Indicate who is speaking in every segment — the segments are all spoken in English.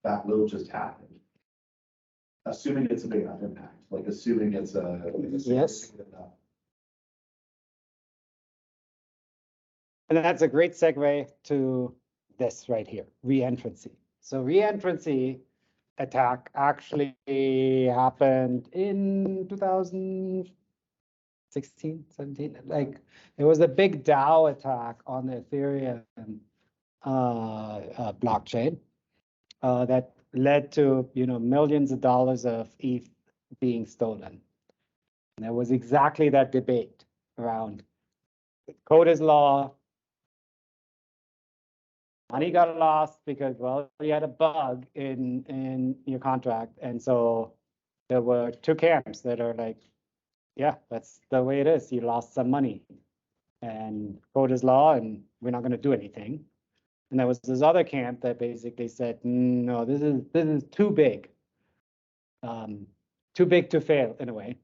Speaker 1: that will just happen. Assuming it's a big enough impact, like assuming it's a
Speaker 2: Yes.
Speaker 1: enough.
Speaker 2: And that's a great segue to this right here, reentrancy. So reentrancy attack actually happened in 2016, 17. Like it was a big DAO attack on the Ethereum blockchain that led to millions of dollars of ETH being stolen. And there was exactly that debate around code is law. Money got lost because, well, you had a bug in your contract. And so there were two camps that are like, yeah, that's the way it is. You lost some money and code is law and we're not going to do anything. And there was this other camp that basically said, no, this is too big. Too big to fail in a way.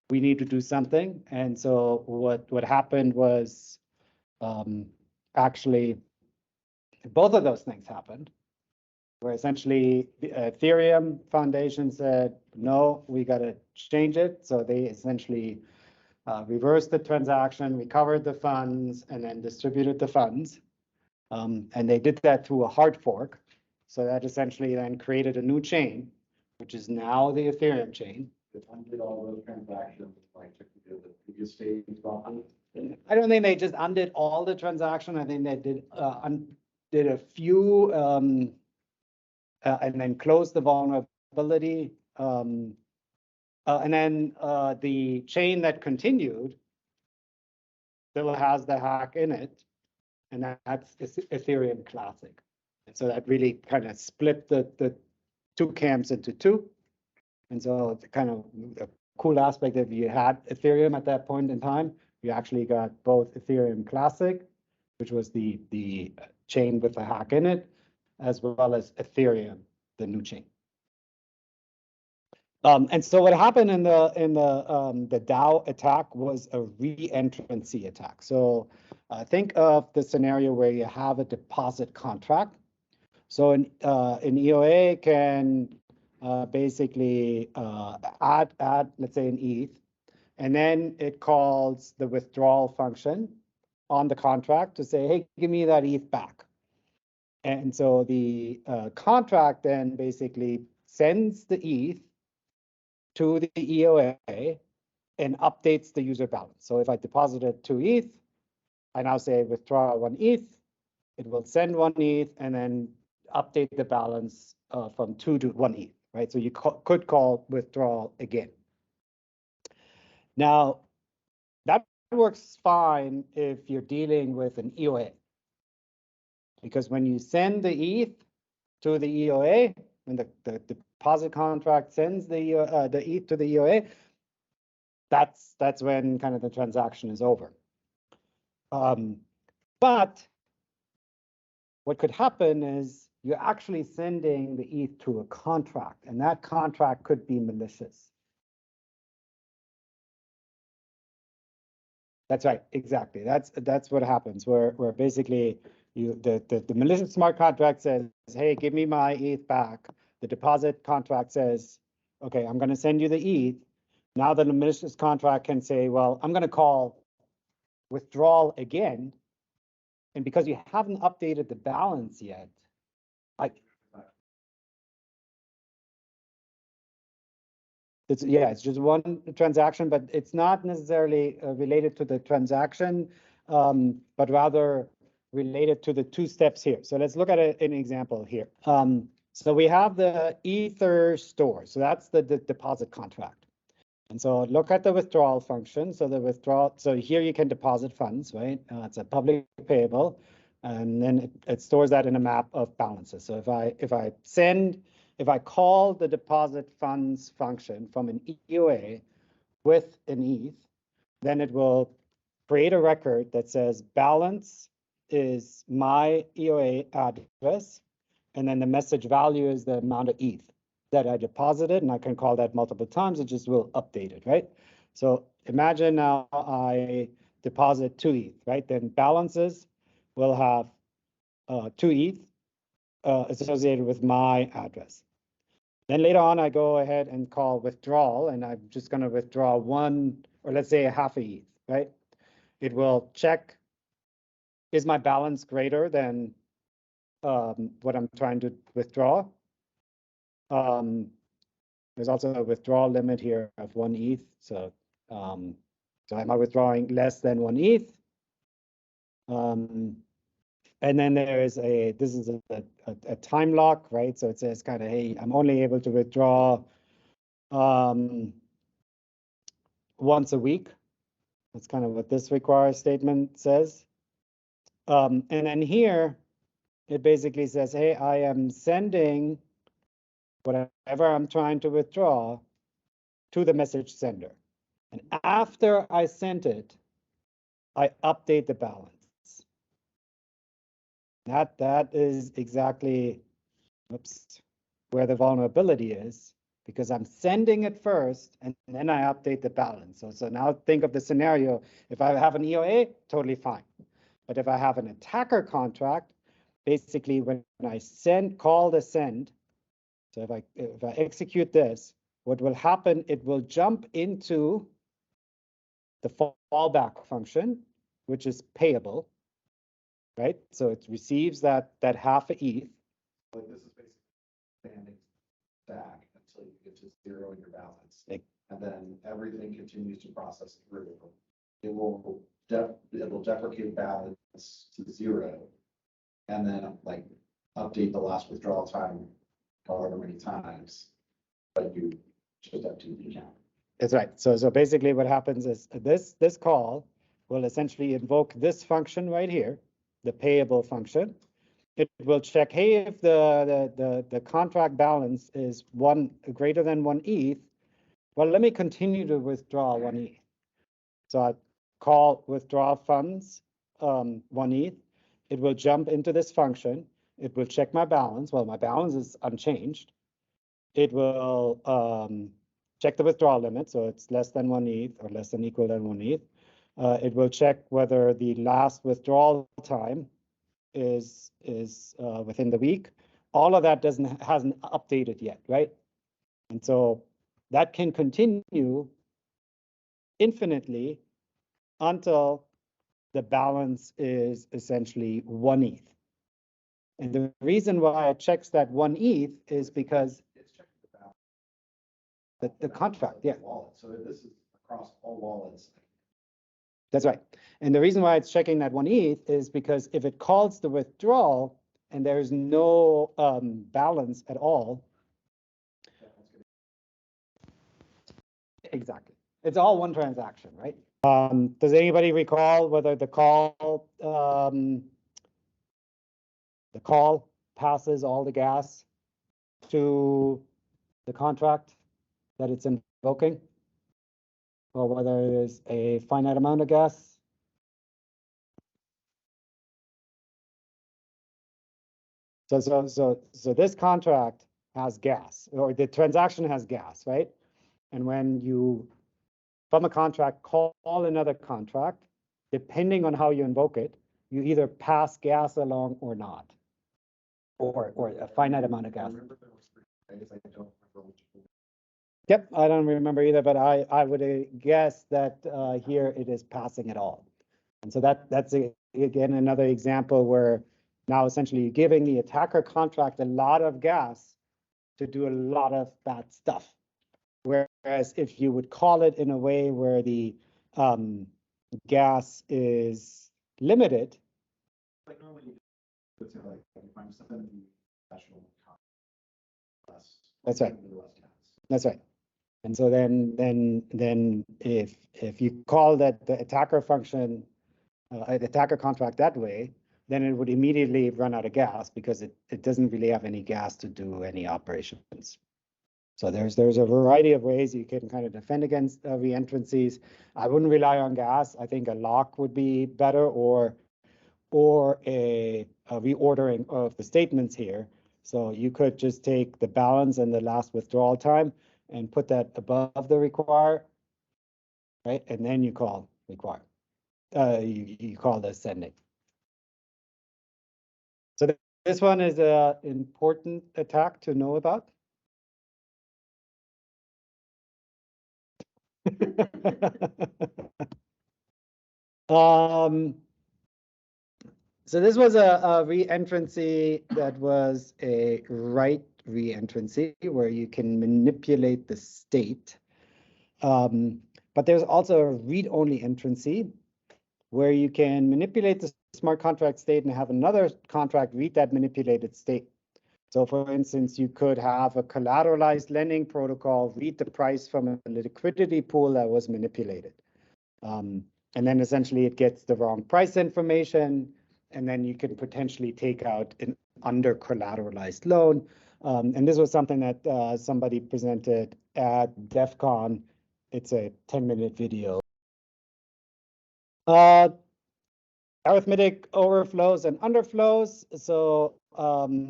Speaker 2: We need to do something. And so what happened was actually both of those things happened, where essentially the Ethereum Foundation said, no, we got to change it. So they essentially reversed the transaction, recovered the funds, and then distributed the funds. And they did that through a hard fork. So that essentially then created a new chain, which is now the Ethereum chain.
Speaker 1: It undid all those transactions, like to the previous stage.
Speaker 2: I don't think they just undid all the transaction. I think they did a few and then closed the vulnerability. And then the chain that continued still has the hack in it, and that's Ethereum Classic. And so that really kind of split the two camps into two. And so it's kind of a cool aspect if you had Ethereum at that point in time, you actually got both Ethereum Classic, which was the chain with the hack in it, as well as Ethereum, the new chain. And so what happened in the DAO attack was a re-entrancy attack. So think of the scenario where you have a deposit contract. So an EOA can basically add, let's say, an ETH, and then it calls the withdrawal function on the contract to say, hey, give me that ETH back. And so the contract then basically sends the ETH to the EOA and updates the user balance. So if I deposited 2 ETH, I now say withdraw 1 ETH, it will send 1 ETH and then update the balance from 2 to 1 ETH, right? So you could call withdrawal again. Now, that works fine if you're dealing with an EOA. Because when you send the ETH to the EOA, when the deposit contract sends the ETH to the EOA, that's when kind of the transaction is over. But what could happen is you're actually sending the ETH to a contract, and that contract could be malicious. That's right, exactly. That's what happens, where basically the malicious smart contract says, hey, give me my ETH back. The deposit contract says, okay, I'm going to send you the ETH. Now the malicious contract can say, well, I'm going to call withdrawal again. And because you haven't updated the balance yet, it's just one transaction, but it's not necessarily related to the transaction, but rather related to the 2 steps here. So let's look at an example here. So we have the Ether store. So that's the deposit contract. And so look at the withdrawal function. So the withdrawal, so here you can deposit funds, right? It's a public payable, and then it stores that in a map of balances. So if I call the deposit funds function from an EOA with an ETH, then it will create a record that says balance is my EOA address, and then the message value is the amount of ETH that I deposited, and I can call that multiple times. It just will update it, right? So imagine now I deposit 2 ETH, right? Then balances will have 2 ETH, associated with my address. Then later on, I go ahead and call withdrawal, and I'm just going to withdraw one, or let's say a half a ETH, right? It will check, is my balance greater than what I'm trying to withdraw? There's also a withdrawal limit here of 1 ETH. So am I withdrawing less than 1 ETH? And then there is this is a time lock, right? So it says kind of, hey, I'm only able to withdraw once a week. That's kind of what this require statement says. And then here, it basically says, hey, I am sending whatever I'm trying to withdraw to the message sender. And after I sent it, I update the balance. That is exactly, oops, where the vulnerability is, because I'm sending it first and then I update the balance. So now think of the scenario. If I have an EOA, totally fine. But if I have an attacker contract, basically when I call the send, so if I execute this, what will happen, it will jump into the fallback function, which is payable, right? So it receives that half a ETH.
Speaker 1: Like this is basically expanding stack until you get to 0 in your balance. And then everything continues to process through. It will deprecate balance to 0. And then like update the last withdrawal time however many times, but you just update the account.
Speaker 2: That's right. So basically what happens is this call will essentially invoke this function right here, the payable function. It will check, hey, if the contract balance is greater than 1 ETH, well, let me continue to withdraw 1 ETH. So I call withdraw funds 1 ETH. It will jump into this function. It will check my balance. Well, my balance is unchanged. It will check the withdrawal limit, so it's less than 1 ETH or less than equal than 1 ETH. It will check whether the last withdrawal time is within the week. All of that hasn't updated yet, right? And so that can continue infinitely until the balance is essentially 1 ETH. And the reason why it checks that 1 ETH is because
Speaker 1: It's checking the balance.
Speaker 2: the contract, yeah.
Speaker 1: Wallet. So this is across all wallets.
Speaker 2: That's right. And the reason why it's checking that 1 ETH is because if it calls the withdrawal and there's no balance at all, exactly. It's all one transaction, right? Does anybody recall whether the call passes all the gas to the contract that it's invoking? Or whether it is a finite amount of gas? So this contract has gas, or the transaction has gas, right? And when you, from a contract, call another contract, depending on how you invoke it, you either pass gas along or not, or a finite amount of gas.
Speaker 1: I remember there was 3 days. I don't remember which.
Speaker 2: Yep, I don't remember either, but I would guess that here it is passing it all. And so that's again another example where now essentially giving the attacker contract a lot of gas to do a lot of bad stuff. Whereas if you would call it in a way where the gas is limited.
Speaker 1: Like normally, it's like if I'm sending national less.
Speaker 2: That's right.
Speaker 1: Less gas.
Speaker 2: That's right. And so then if you call that the attacker function, attacker contract that way, then it would immediately run out of gas because it doesn't really have any gas to do any operations. So there's a variety of ways you can kind of defend against reentrancies. I wouldn't rely on gas. I think a lock would be better, or a reordering of the statements here. So you could just take the balance and the last withdrawal time and put that above the require, right? And then you call require. You call the sending. So this one is an important attack to know about. So this was a reentrancy that was a write reentrancy where you can manipulate the state. But there's also a read-only entrancy where you can manipulate the smart contract state and have another contract read that manipulated state. So for instance, you could have a collateralized lending protocol read the price from a liquidity pool that was manipulated. And then essentially it gets the wrong price information, and then you can potentially take out an under collateralized loan. And this was something that somebody presented at DEF CON. It's a 10-minute video. Arithmetic overflows and underflows. So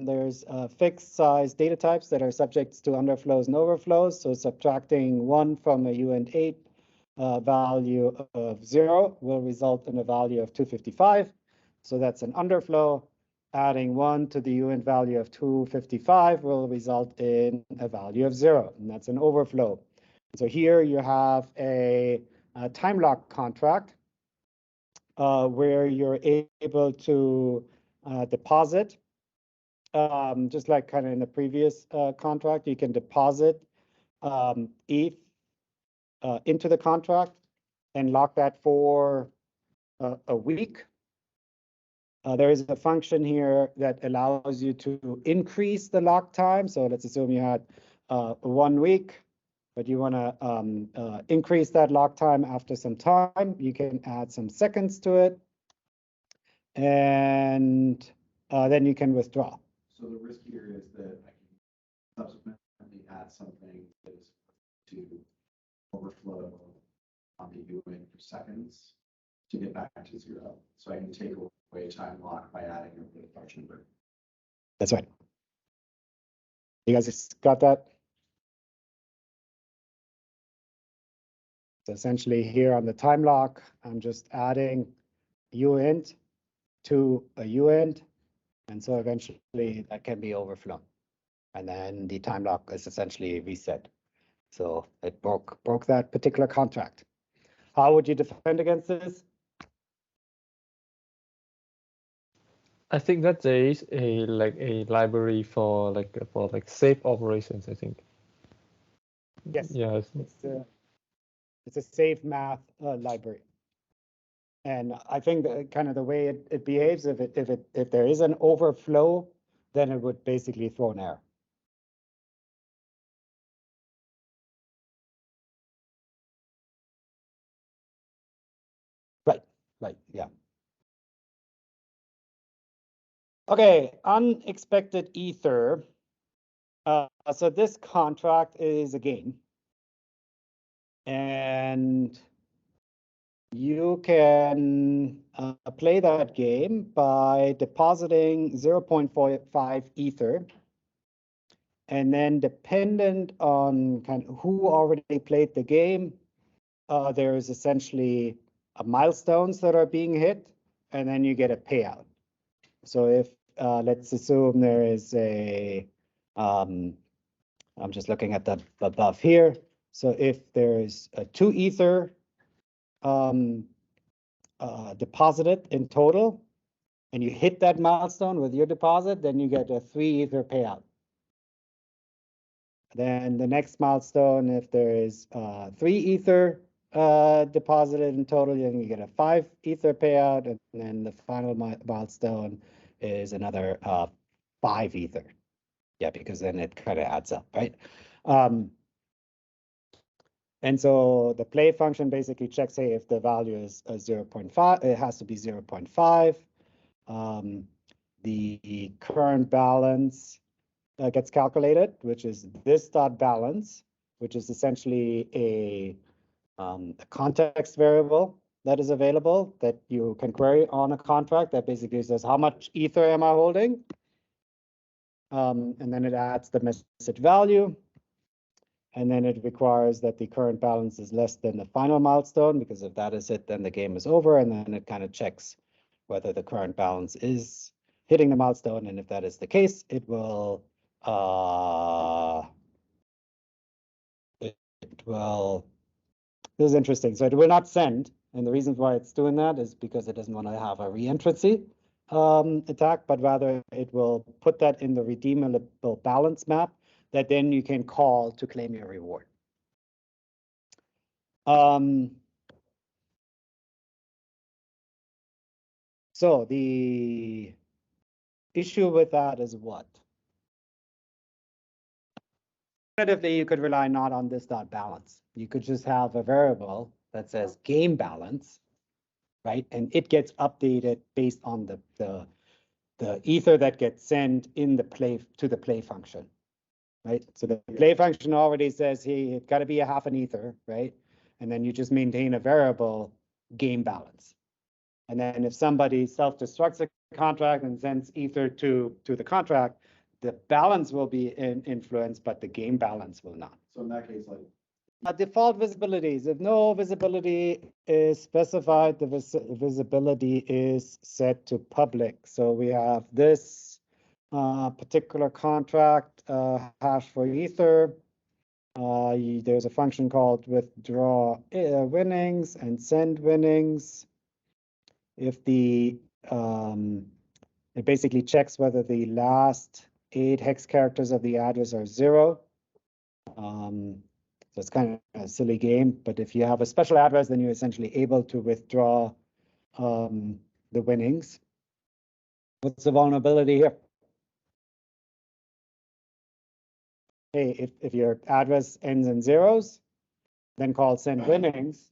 Speaker 2: there's fixed size data types that are subject to underflows and overflows. So subtracting 1 from a UNT8 value of 0 will result in a value of 255. So that's an underflow. Adding 1 to the UNT value of 255 will result in a value of 0, and that's an overflow. So here you have a time lock contract where you're able to deposit, just like kind of in the previous contract, you can deposit ETH into the contract and lock that for a week. There is a function here that allows you to increase the lock time. So let's assume you had 1 week, but you want to increase that lock time after some time. You can add some seconds to it, and then you can withdraw.
Speaker 1: So the risk here is that I can subsequently add something that is to overflow on the UN for seconds to get back to 0. So I can take away time lock by adding a bit of function number.
Speaker 2: That's right. You guys got that? So essentially here on the time lock, I'm just adding UINT to a UINT. And so eventually that can be overflown. And then the time lock is essentially reset. So it broke that particular contract. How would you defend against this?
Speaker 3: I think that there is a library for safe operations, I think.
Speaker 2: Yes.
Speaker 3: Yeah.
Speaker 2: It's a safe math library. And I think that kind of the way it behaves, if there is an overflow, then it would basically throw an error. Right, yeah. Okay, unexpected ether. So this contract is a game. And you can play that game by depositing 0.45 ether. And then dependent on kind of who already played the game, there is essentially milestones that are being hit, and then you get a payout. So if let's assume there is a, I'm just looking at the above here. So if there's a 2 ether deposited in total, and you hit that milestone with your deposit, then you get a 3 ether payout. Then the next milestone, if there is 3 ether deposited in total, then you get a 5 ether payout, and then the final milestone is another 5 ether. Yeah, because then it kind of adds up, right? And so the play function basically checks, hey, if the value is 0.5, it has to be 0.5. The current balance gets calculated, which is this dot balance, which is essentially a context variable that is available that you can query on a contract that basically says how much ether am I holding, and then it adds the message value, and then it requires that the current balance is less than the final milestone, because if that is it, then the game is over, and then it kind of checks whether the current balance is hitting the milestone, and if that is the case, it will this is interesting. So it will not send, and the reason why it's doing that is because it doesn't want to have a reentrancy attack, but rather it will put that in the redeemable balance map that then you can call to claim your reward. So the issue with that is what? Alternatively, you could rely not on this dot balance. You could just have a variable that says game balance, right? And it gets updated based on the ether that gets sent in the play to the play function, right? So the play function already says, hey, it's got to be a half an ether, right? And then you just maintain a variable game balance. And then if somebody self-destructs a contract and sends ether to the contract, the balance will be influenced, but the game balance will not.
Speaker 1: So in that case, like,
Speaker 2: Default visibilities, if no visibility is specified, the visibility is set to public. So we have this particular contract hash for ether. There's a function called withdraw winnings and send winnings. If the it basically checks whether the last 8 hex characters of the address are 0. So it's kind of a silly game, but if you have a special address, then you're essentially able to withdraw the winnings. What's the vulnerability here? Hey, if your address ends in zeros, then call send winnings.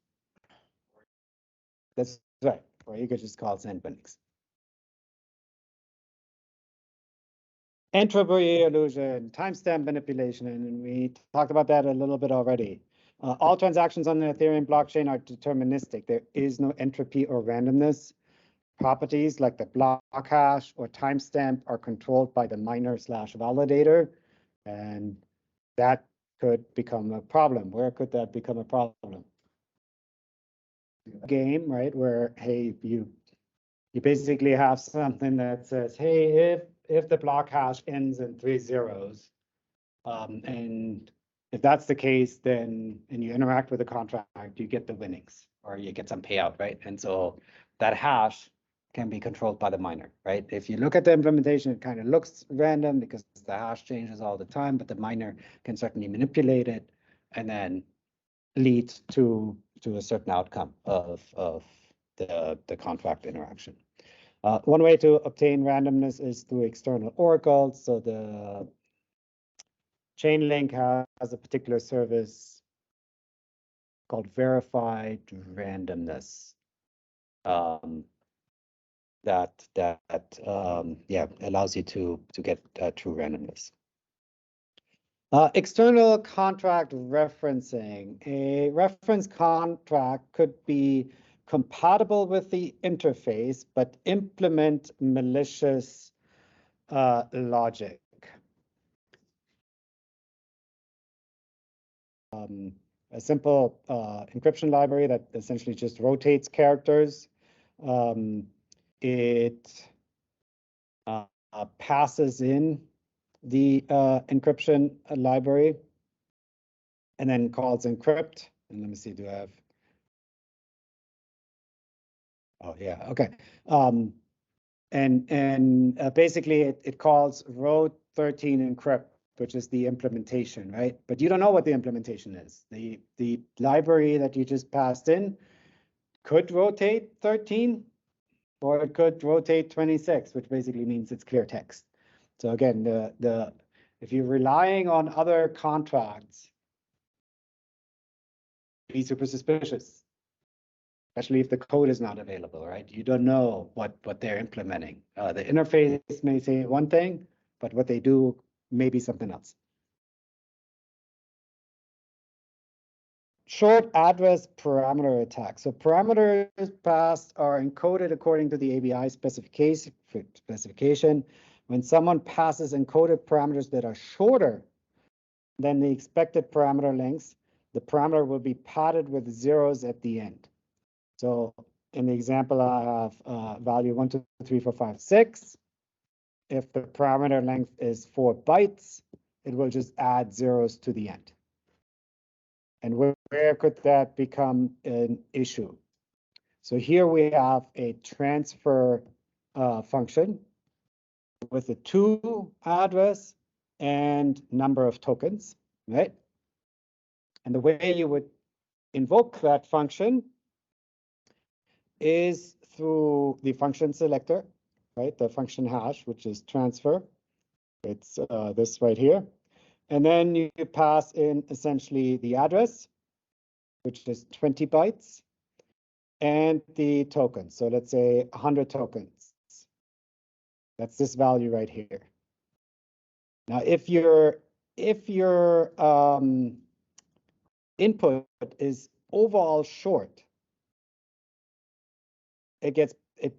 Speaker 2: That's right, or you could just call send winnings. Entropy illusion, timestamp manipulation, and we talked about that a little bit already. All transactions on the Ethereum blockchain are deterministic. There is no entropy or randomness. Properties like the block hash or timestamp are controlled by the miner/validator, and that could become a problem. Where could that become a problem? Game, right, where, hey, you basically have something that says, hey, if the block hash ends in 3 zeros, and if that's the case, then, and you interact with the contract, you get the winnings or you get some payout, right? And so that hash can be controlled by the miner, right? If you look at the implementation, it kind of looks random because the hash changes all the time, but the miner can certainly manipulate it and then lead to a certain outcome of the contract interaction. One way to obtain randomness is through external oracles. So the Chainlink has a particular service called verified randomness that allows you to get true randomness. External contract referencing. A reference contract could be compatible with the interface, but implement malicious logic. A simple encryption library that essentially just rotates characters. It passes in the encryption library and then calls encrypt. And let me see, do I have? Oh yeah, okay. Basically it calls row 13 encrypt, which is the implementation, right? But you don't know what the implementation is. The library that you just passed in could rotate 13, or it could rotate 26, which basically means it's clear text. So again, if you're relying on other contracts, be super suspicious, especially if the code is not available, right? You don't know what they're implementing. The interface may say one thing, but what they do may be something else. Short address parameter attack. So parameters passed are encoded according to the API specification. When someone passes encoded parameters that are shorter than the expected parameter lengths, the parameter will be padded with zeros at the end. So in the example, I have value 1, 2, 3, 4, 5, 6. if the parameter length is 4 bytes, it will just add zeros to the end. And where could that become an issue? So here we have a transfer function with a to address and number of tokens, right? And the way you would invoke that function is through the function selector, right? The function hash, which is transfer. It's this right here. And then you pass in essentially the address, which is 20 bytes, and the token. So let's say 100 tokens. That's this value right here. Now, if your input is overall short, it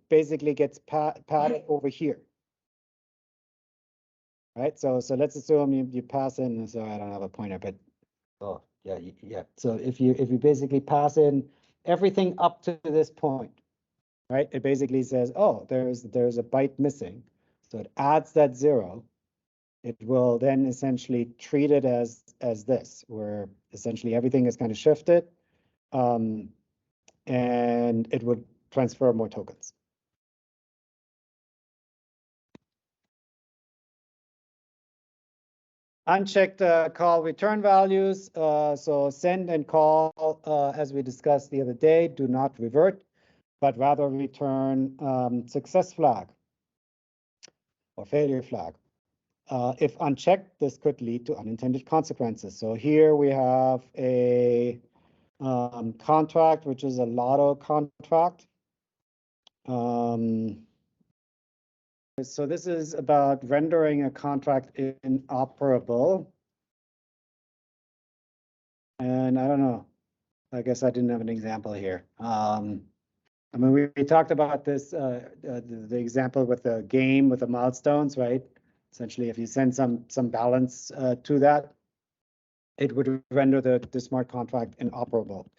Speaker 2: basically gets padded over here. Right, so let's assume you pass in, so I don't have a pointer, but oh yeah, yeah. So if you basically pass in everything up to this point, right, it basically says, oh, there's a byte missing. So it adds that 0. It will then essentially treat it as this, where essentially everything is kind of shifted, and it would transfer more tokens. Unchecked call return values. So send and call, as we discussed the other day, do not revert, but rather return success flag or failure flag. If unchecked, this could lead to unintended consequences. So here we have a contract, which is a lotto contract. So this is about rendering a contract inoperable. And I don't know, I guess I didn't have an example here. I mean, we talked about this, the example with the game with the milestones, right? Essentially, if you send some balance to that, it would render the smart contract inoperable.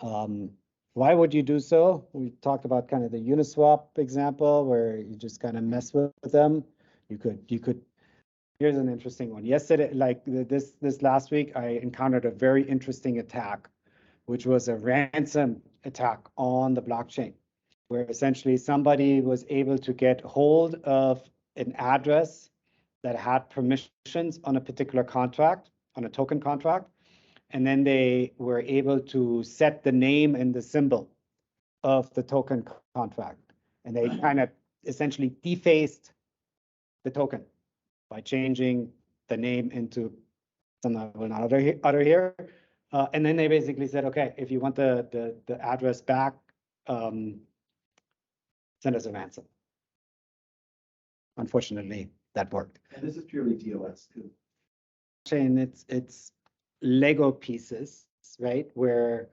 Speaker 2: Why would you do so? We talked about kind of the Uniswap example where you just kind of mess with them. You could. Here's an interesting one. Yesterday, like this last week, I encountered a very interesting attack, which was a ransom attack on the blockchain, where essentially somebody was able to get hold of an address that had permissions on a particular contract, on a token contract, and then they were able to set the name and the symbol of the token contract. And they kind of essentially defaced the token by changing the name into something I will not utter here. And then they basically said, okay, if you want the address back, send us a ransom. Unfortunately, that worked.
Speaker 1: And this is purely DOS too.
Speaker 2: And it's Lego pieces, right? Where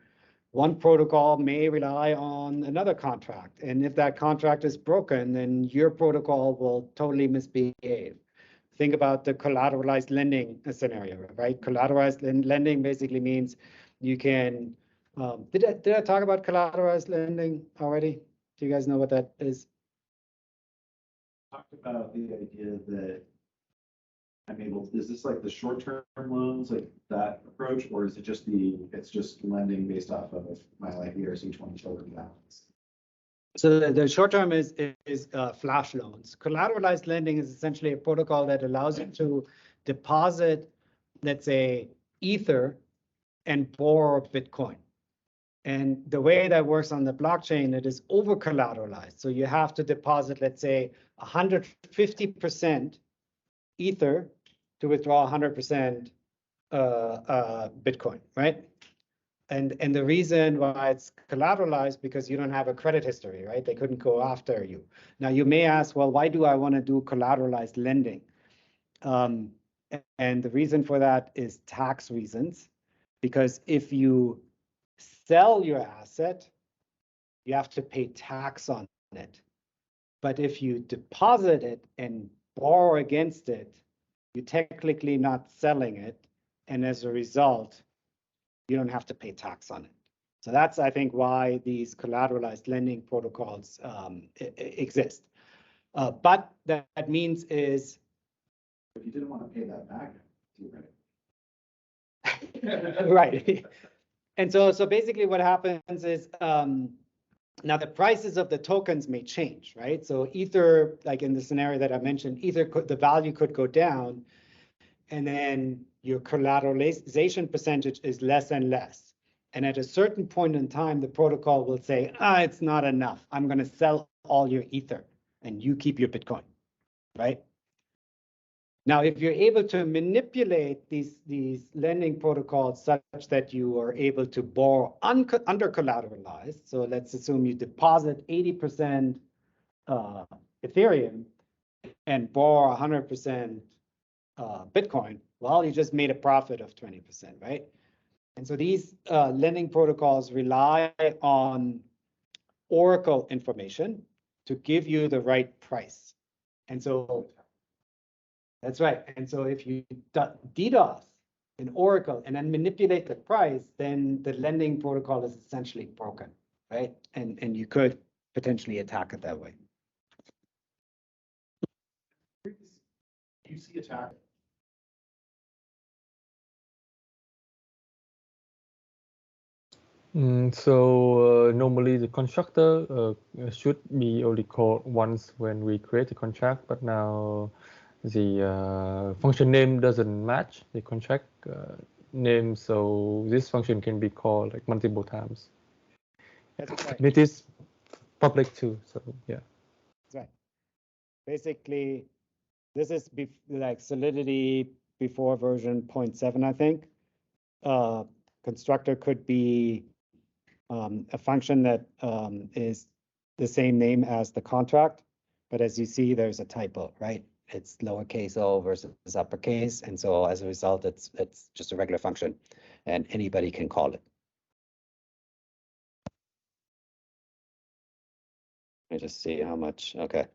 Speaker 2: one protocol may rely on another contract. And if that contract is broken, then your protocol will totally misbehave. Think about the collateralized lending scenario, right? Collateralized lending basically means you can, did I talk about collateralized lending already? Do you guys know what that is?
Speaker 1: Talked about the idea that I'm able, is this like the short-term loans, like that approach, or is it just it's just lending based off of my like ERC-20 children balance?
Speaker 2: So the short term is flash loans. Collateralized lending is essentially a protocol that allows you to deposit, let's say, Ether and borrow Bitcoin. And the way that works on the blockchain, it is over collateralized. So you have to deposit, let's say, 150% Ether to withdraw 100% Bitcoin, right? And the reason why it's collateralized because you don't have a credit history, right? They couldn't go after you. Now you may ask, well, why do I want to do collateralized lending? And the reason for that is tax reasons, because if you sell your asset, you have to pay tax on it. But if you deposit it and borrow against it, you're technically not selling it. And as a result, you don't have to pay tax on it. So that's, I think, why these collateralized lending protocols exist. But that means is,
Speaker 1: If you didn't want to pay that back, theoretically.
Speaker 2: right. And so basically what happens is, now the prices of the tokens may change, right? So Ether, like in the scenario that I mentioned, the value could go down, and then your collateralization percentage is less and less. And at a certain point in time, the protocol will say, it's not enough. I'm going to sell all your Ether and you keep your Bitcoin, right? Now, if you're able to manipulate these lending protocols such that you are able to borrow under collateralized, so let's assume you deposit 80% Ethereum and borrow 100% Bitcoin, well, you just made a profit of 20%, right? And so these lending protocols rely on Oracle information to give you the right price. And so that's right. And so if you DDoS in Oracle and then manipulate the price, then the lending protocol is essentially broken, right? And you could potentially attack it that way.
Speaker 1: You see attack.
Speaker 3: So normally the constructor should be only called once when we create the contract, but now the function name doesn't match the contract name, so this function can be called like multiple times.
Speaker 2: That's right.
Speaker 3: And it is public too, so yeah.
Speaker 2: That's right. Basically, this is like Solidity before version 0.7, I think. Constructor could be a function that is the same name as the contract, but as you see, there's a typo, right? It's lowercase o versus uppercase, and so as a result, it's just a regular function, and anybody can call it. Let me just see how much. Okay,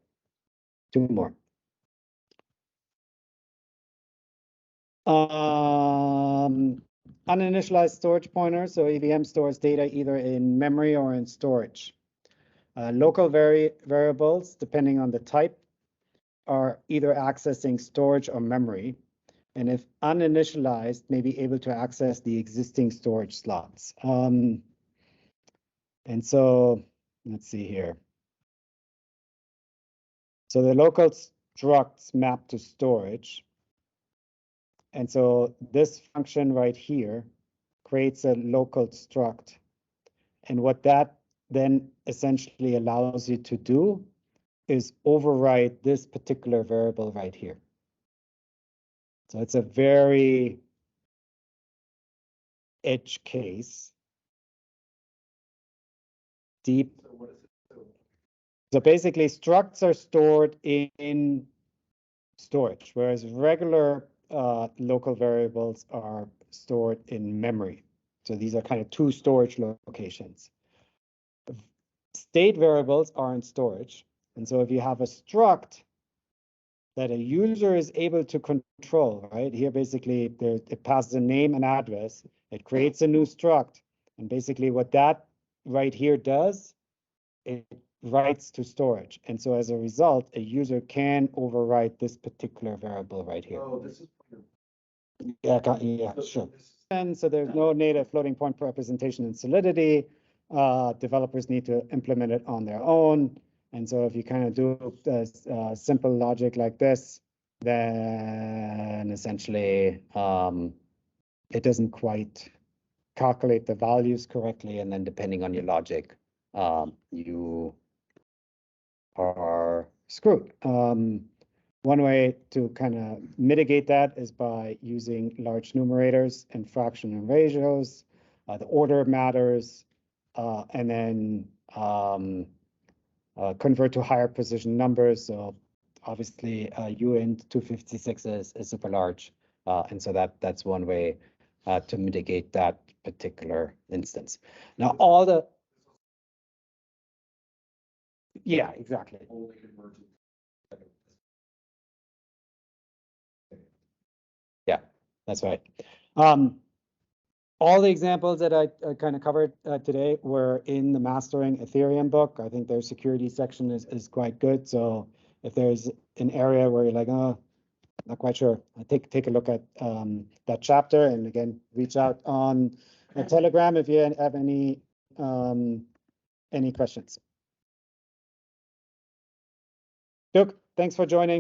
Speaker 2: 2 more. Uninitialized storage pointer. So EVM stores data either in memory or in storage. Local variables, depending on the type, are either accessing storage or memory. And if uninitialized, may be able to access the existing storage slots. And so let's see here. So the local structs map to storage. And so this function right here creates a local struct. And what that then essentially allows you to do is override this particular variable right here. So it's a very edge case. Deep.
Speaker 1: So what is it?
Speaker 2: So basically structs are stored in storage, whereas regular local variables are stored in memory. So these are kind of 2 storage locations. State variables are in storage. And so if you have a struct that a user is able to control, right? Here, basically, it passes a name and address. It creates a new struct. And basically what that right here does, it writes to storage. And so as a result, a user can overwrite this particular variable right here.
Speaker 1: Oh, this is.
Speaker 2: Yeah, sure. And so there's no native floating point representation in Solidity. Developers need to implement it on their own. And so if you kind of do simple logic like this, then essentially it doesn't quite calculate the values correctly. And then depending on your logic, you are screwed. One way to kind of mitigate that is by using large numerators and fraction and ratios. The order matters, and then convert to higher precision numbers. So obviously, UINT 256 is super large, and so that's one way to mitigate that particular instance. Now, all the yeah, exactly.
Speaker 1: Only converted.
Speaker 2: Yeah, that's right. All the examples that I kind of covered today were in the Mastering Ethereum book. I think their security section is quite good. So if there's an area where you're like, oh, not quite sure, take a look at that chapter, and again, reach out on Telegram if you have any questions. Look, thanks for joining.